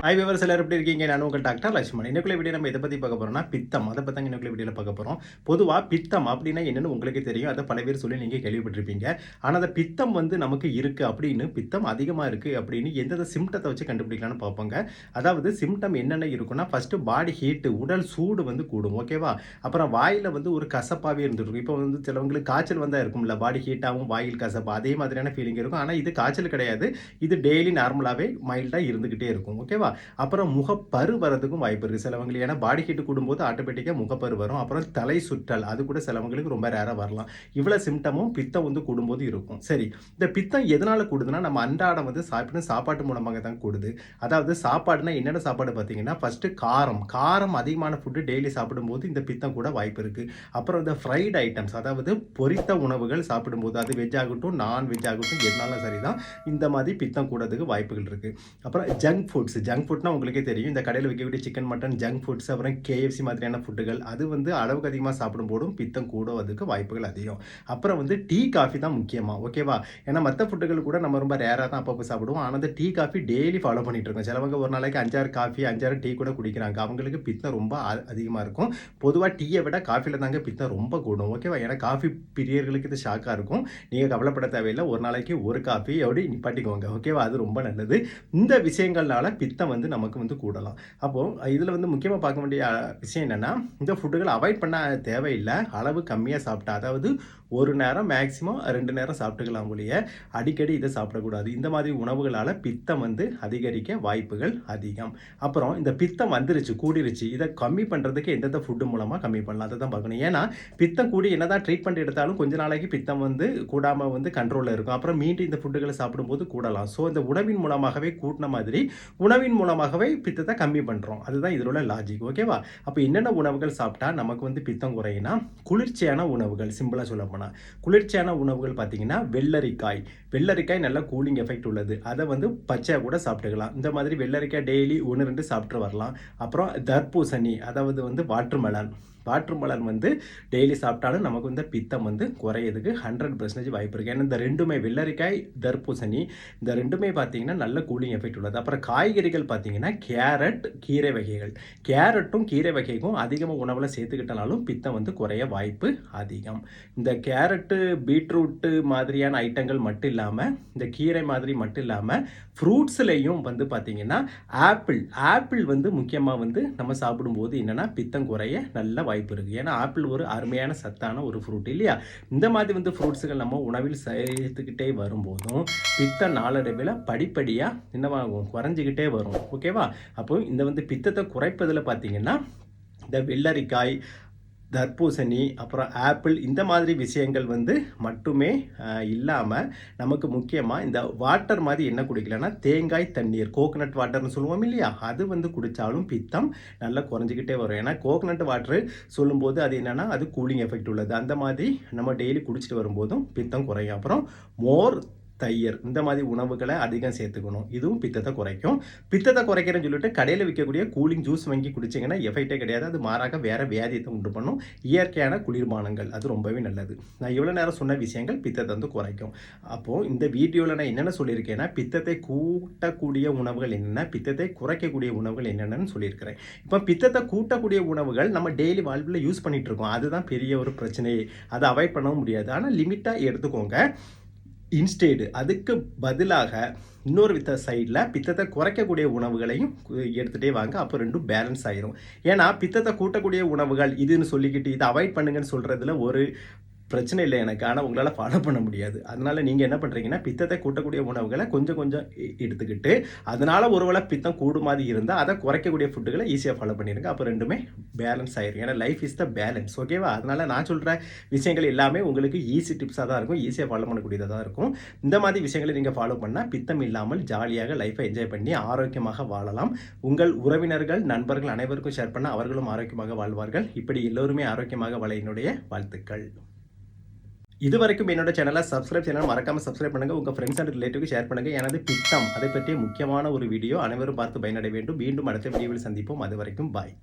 Hi viewers எல்லாரும் எப்படி இருக்கீங்க? நான் உங்கள் டாக்டர் லட்சுமணன். இன்னைக்குள்ள வீடியோ நம்ம எதை பற்றி பார்க்க போகிறோம்னா பித்தம். அதை பற்றி தாங்க இன்னைக்குள்ள வீடியோவில் பார்க்க போகிறோம். பொதுவாக பித்தம் அப்படின்னா என்னன்னு உங்களுக்கே தெரியும். அதை பல பேர் சொல்லி நீங்கள் கேள்விப்பட்டிருப்பீங்க. ஆனால் அந்த பித்தம் நமக்கு இருக்குது அப்படின்னு, பித்தம் அதிகமாக இருக்குது அப்படின்னு எந்தெந்த சிம்டத்தை வச்சு கண்டுபிடிக்கலாம்னு பார்ப்போங்க. அதாவது சிம்டம் என்னென்ன இருக்குன்னா, ஃபஸ்ட்டு பாடி ஹீட்டு, உடல் சூடு கூடும், ஓகேவா? அப்புறம் வாயில் ஒரு கசப்பாகவே இருந்துருக்கும். இப்போ சிலவங்களுக்கு காய்ச்சல் வந்தால் இருக்கும்ல, பாடி ஹீட்டாகவும் வாயில் கசப்பா, அதே மாதிரியான ஃபீலிங் இருக்கும். ஆனால் இது காய்ச்சல் கிடையாது, இது டெய்லி நார்மலாகவே மைல்டாக இருந்துக்கிட்டே இருக்கும், ஓகேவா? அப்புறம் முகப்பரு வரதுக்கும் வாய்ப்பு இருக்குது சிலவங்களுக்கு. ஏன்னா பாடி ஹீட் கூடும்போது ஆட்டோமேட்டிக்காக முகப்பரு வரும். அப்புறம் தலை சுற்றல், அது கூட சிலவங்களுக்கு ரொம்ப ரேராக வரலாம். இவ்வளோ சிம்டமும் பித்தம் கூடும்போது இருக்கும். சரி, இந்த பித்தம் எதனால் கூடுதுன்னா, நம்ம அன்றாடம் சாப்பிடும் சாப்பாட்டு மூலமாக தான் கூடுது. அதாவது சாப்பாடுனா என்னென்ன சாப்பாடு பார்த்தீங்கன்னா, ஃபஸ்ட்டு காரம் அதிகமான ஃபுட்டு டெய்லி சாப்பிடும்போது இந்த பித்தம் கூட வாய்ப்பு இருக்குது. அப்புறம் இந்த ஃப்ரைட் ஐட்டம்ஸ், அதாவது பொரித்த உணவுகள் சாப்பிடும்போது, அது வெஜ் ஆகட்டும் நான் வெஜ் ஆகட்டும் எதுனாலும் சரி தான், இந்த மாதிரி பித்தம் கூடதுக்கு வாய்ப்புகள் இருக்குது. அப்புறம் ஜங்க் ஃபுட்னா உங்களுக்கே தெரியும், இந்த கடையில் விற்கக்கூடிய சிக்கன் மட்டன் ஜங்க் ஃபுட்ஸ், அப்புறம் கேஎஃப்சி மாதிரியான ஃபுட்டுகள், அது அளவுக்கு அதிகமாக சாப்பிடும்போதும் பித்தம் கூடுவதற்கு வாய்ப்புகள் அதிகம். அப்புறம் டீ காஃபி தான் முக்கியமாக, ஓகேவா? ஏன்னா மற்ற ஃபுட்டுகள் கூட நம்ம ரொம்ப ரேராக தான் அப்பப்போ சாப்பிடுவோம். ஆனால் அந்த டீ காஃபி டெய்லி ஃபாலோ பண்ணிட்டு இருக்கோம். சிலவங்க ஒரு நாளைக்கு 5-6 காஃபி 5-6 டீ கூட குடிக்கிறாங்க. அவங்களுக்கு பித்தம் ரொம்ப அதிகமாக இருக்கும். பொதுவாக டீயை விட காஃபியில் தாங்க பித்தம் ரொம்ப கூடும், ஓகேவா? ஏன்னா காஃபி பிரியர்களுக்கு இது ஷாக்காக இருக்கும். நீங்கள் கவலைப்பட தேவையில்லை, ஒரு நாளைக்கு ஒரு காஃபி அப்படி நிப்பாட்டிக்கோங்க, ஓகேவா? அது ரொம்ப நல்லது. இந்த விஷயங்கள்னால பித்தம் நமக்கு கூடலாம். அப்போது இதில் முக்கியமாக பார்க்க வேண்டிய விஷயம் என்னென்னா, இந்த ஃபுட்டுகளை அவாய்ட் பண்ண தேவையில்லை. அளவு கம்மியாக சாப்பிட்டா, அதாவது ஒரு நேரம் மேக்ஸிமம் 2 நேரம் சாப்பிட்டுக்கலாம் ஒழிய அடிக்கடி இதை சாப்பிடக்கூடாது. இந்த மாதிரி உணவுகளால் பித்தம் அதிகரிக்க வாய்ப்புகள் அதிகம். அப்புறம் இந்த பித்தம் கூடிருச்சு, இதை கம்மி பண்ணுறதுக்கு எந்தெந்த ஃபுட்டு மூலமாக கம்மி பண்ணலாம் அதை தான் பார்க்கணும். ஏன்னா பித்தம் கூடி என்னதான் ட்ரீட்மெண்ட் எடுத்தாலும் கொஞ்ச நாளைக்கு பித்தம் கூடாமல் கண்ட்ரோலில் இருக்கும். அப்புறம் மீண்டும் இந்த ஃபுட்டுகளை சாப்பிடும்போது கூடலாம். ஸோ இந்த உணவின் மூலமாகவே கூட்டின மாதிரி உணவின் மூலமாகவே பித்தத்தை கம்மி பண்ணுறோம். அதுதான் இதில் உள்ள லாஜிக், ஓகேவா? அப்போ என்னென்ன உணவுகள் சாப்பிட்டா நமக்கு பித்தம் குறையினா, குளிர்ச்சியான உணவுகள். சிம்பிளாக சொல்ல போனால் குளிர்ச்சியான உணவுகள் பார்த்தீங்கன்னா, வெள்ளரிக்காய் நல்ல கூலிங் எஃபெக்ட் உள்ளது. அதை பச்சையாக கூட சாப்பிட்டுக்கலாம். இந்த மாதிரி வெள்ளரிக்காய் டெய்லி 1-2 சாப்பிட்டு வரலாம். அப்புறம் தர்பூசணி, அதாவது வாட்டர்மெலன் டெய்லி சாப்பிட்டாலும் நமக்கு பித்தம் குறையிறதுக்கு 100% வாய்ப்பு இருக்குது. ஏன்னா இந்த ரெண்டுமே, வெள்ளரிக்காய் தர்பூசணி, இந்த ரெண்டுமே பார்த்தீங்கன்னா நல்ல கூலிங் எஃபெக்ட் உள்ளது. அப்புறம் காய்கறிகள் பார்த்தீங்கன்னா கேரட், கீரை வகைகள். கேரட்டும் கீரை வகைக்கும் அதிகமாக உணவில் சேர்த்துக்கிட்டனாலும் பித்தம் குறைய வாய்ப்பு அதிகம். இந்த கேரட்டு பீட்ரூட்டு மாதிரியான ஐட்டங்கள் மட்டும் இல்லாமல், இந்த கீரை மாதிரி மட்டும் இல்லாமல் ஃப்ரூட்ஸ்லையும் பார்த்தீங்கன்னா ஆப்பிள் முக்கியமாக நம்ம சாப்பிடும்போது என்னென்னா பித்தம் குறைய நல்ல வாய்ப்பு இருக்குது. ஏன்னா ஆப்பிள் ஒரு அருமையான சத்தான ஒரு ஃப்ரூட் இல்லையா? இந்த மாதிரி ஃப்ரூட்ஸுகள் நம்ம உணவில் சேர்த்துக்கிட்டே வரும்போதும் பித்த நாளடைவில் படிப்படியாக என்னவாகும், குறைஞ்சிக்கிட்டே வரும், ஓகேவா? அப்போ இந்த பித்தத்தை குறைப்பதில் பார்த்தீங்கன்னா, இந்த வெள்ளரிக்காய், தர்பூசணி, அப்புறம் ஆப்பிள், இந்த மாதிரி விஷயங்கள் மட்டுமே இல்லாமல் நமக்கு முக்கியமாக இந்த வாட்டர் மாதிரி என்ன குடிக்கலன்னா, தேங்காய் தண்ணீர், கோகனட் வாட்டர்னு சொல்லுவோம் இல்லையா? அது குடித்தாலும் பித்தம் நல்லா குறைஞ்சிக்கிட்டே வரும். ஏன்னா கோகனட் வாட்டரு சொல்லும்போது அது என்னென்னா, அது கூலிங் எஃபெக்ட் உள்ளது. அந்த மாதிரி நம்ம டெய்லி குடிச்சிட்டு வரும்போதும் பித்தம் குறையும். அப்புறம் மோர், தயிர், இந்த மாதிரி உணவுகளை அதிகம் சேர்த்துக்கணும். இதுவும் பித்தத்தை குறைக்கும். பித்தத்தை குறைக்கிறேன்னு சொல்லிட்டு கடையில் விற்கக்கூடிய கூலிங் ஜூஸ் வாங்கி குடிச்சிங்கன்னா எஃபெக்டே கிடையாது. அது மாறாக வேறு வியாதியத்தை உண்டு பண்ணும். இயற்கையான குளிர்பானங்கள் அது ரொம்பவே நல்லது. நான் இவ்வளோ நேரம் சொன்ன விஷயங்கள் பித்தத்தை குறைக்கும். அப்போது இந்த வீடியோவில் நான் என்னென்ன சொல்லியிருக்கேன்னா, பித்தத்தை கூட்டக்கூடிய உணவுகள் என்னென்ன, பித்தத்தை குறைக்கக்கூடிய உணவுகள் என்னென்னு சொல்லியிருக்கிறேன். இப்போ பித்தத்தை கூட்டக்கூடிய உணவுகள் நம்ம டெய்லி வாழ்வில் யூஸ் பண்ணிகிட்டு இருக்கோம். அதுதான் பெரிய ஒரு பிரச்சனையே. அதை அவாய்ட் பண்ணவும் முடியாது. ஆனால் லிமிட்டாக எடுத்துக்கோங்க. இன்ஸ்டேடு அதுக்கு பதிலாக இன்னொரு சைடில் பித்தத்தை குறைக்கக்கூடிய உணவுகளையும் எடுத்துகிட்டே வாங்க. அப்போ ரெண்டும் பேலன்ஸ் ஆயிரும். ஏன்னா பித்தத்தை கூட்டக்கூடிய உணவுகள் இதுன்னு சொல்லிக்கிட்டு இதை அவாய்ட் பண்ணுங்கன்னு சொல்கிறதுல ஒரு பிரச்சனை இல்லை எனக்கு. ஆனால் உங்களால் ஃபாலோ பண்ண முடியாது. அதனால் நீங்கள் என்ன பண்ணுறீங்கன்னா, பித்தத்தை கூட்டக்கூடிய உணவுகளை கொஞ்சம் எடுத்துக்கிட்டு, அதனால் ஒருவேளை பித்தம் கூடு மாதிரி இருந்தால் அதை குறைக்கக்கூடிய ஃபுட்டுகளை ஈஸியாக ஃபாலோ பண்ணிடுங்க. அப்போ ரெண்டுமே பேலன்ஸ் ஆயிரும். ஏன்னா லைஃப் இஸ் த பேலன்ஸ், ஓகேவா? அதனால் நான் சொல்கிற விஷயங்கள் எல்லாமே உங்களுக்கு ஈஸி டிப்ஸாக தான் இருக்கும், ஈஸியாக ஃபாலோ பண்ணக்கூடியதாக தான் இருக்கும். இந்த மாதிரி விஷயங்களை நீங்கள் ஃபாலோ பண்ணால் பித்தம் இல்லாமல் ஜாலியாக லைஃப்பை என்ஜாய் பண்ணி ஆரோக்கியமாக வாழலாம். உங்கள் உறவினர்கள், நண்பர்கள் அனைவருக்கும் ஷேர் பண்ண அவர்களும் ஆரோக்கியமாக வாழ்வார்கள். இப்படி எல்லோருமே ஆரோக்கியமாக வாழ என்னுடைய வாழ்த்துக்கள். இது வரைக்கும் என்னோட சேனலை சப்ஸ்கிரைப் செய்யணும், மறக்காமல் சப்ஸ்கிரைப் பண்ணுங்கள். உங்கள் ஃப்ரெண்ட்ஸ் அண்ட் ரிலேட்டிவ்க்கு ஷேர் பண்ணுங்கள். எனது பித்தம் அதை பற்றிய முக்கியமான ஒரு வீடியோ, அனைவரும் பார்த்து பயனடைய வேண்டும். மீண்டும் அடுத்த வீடியோவில் சந்திப்போம். அது வரைக்கும் பாய்.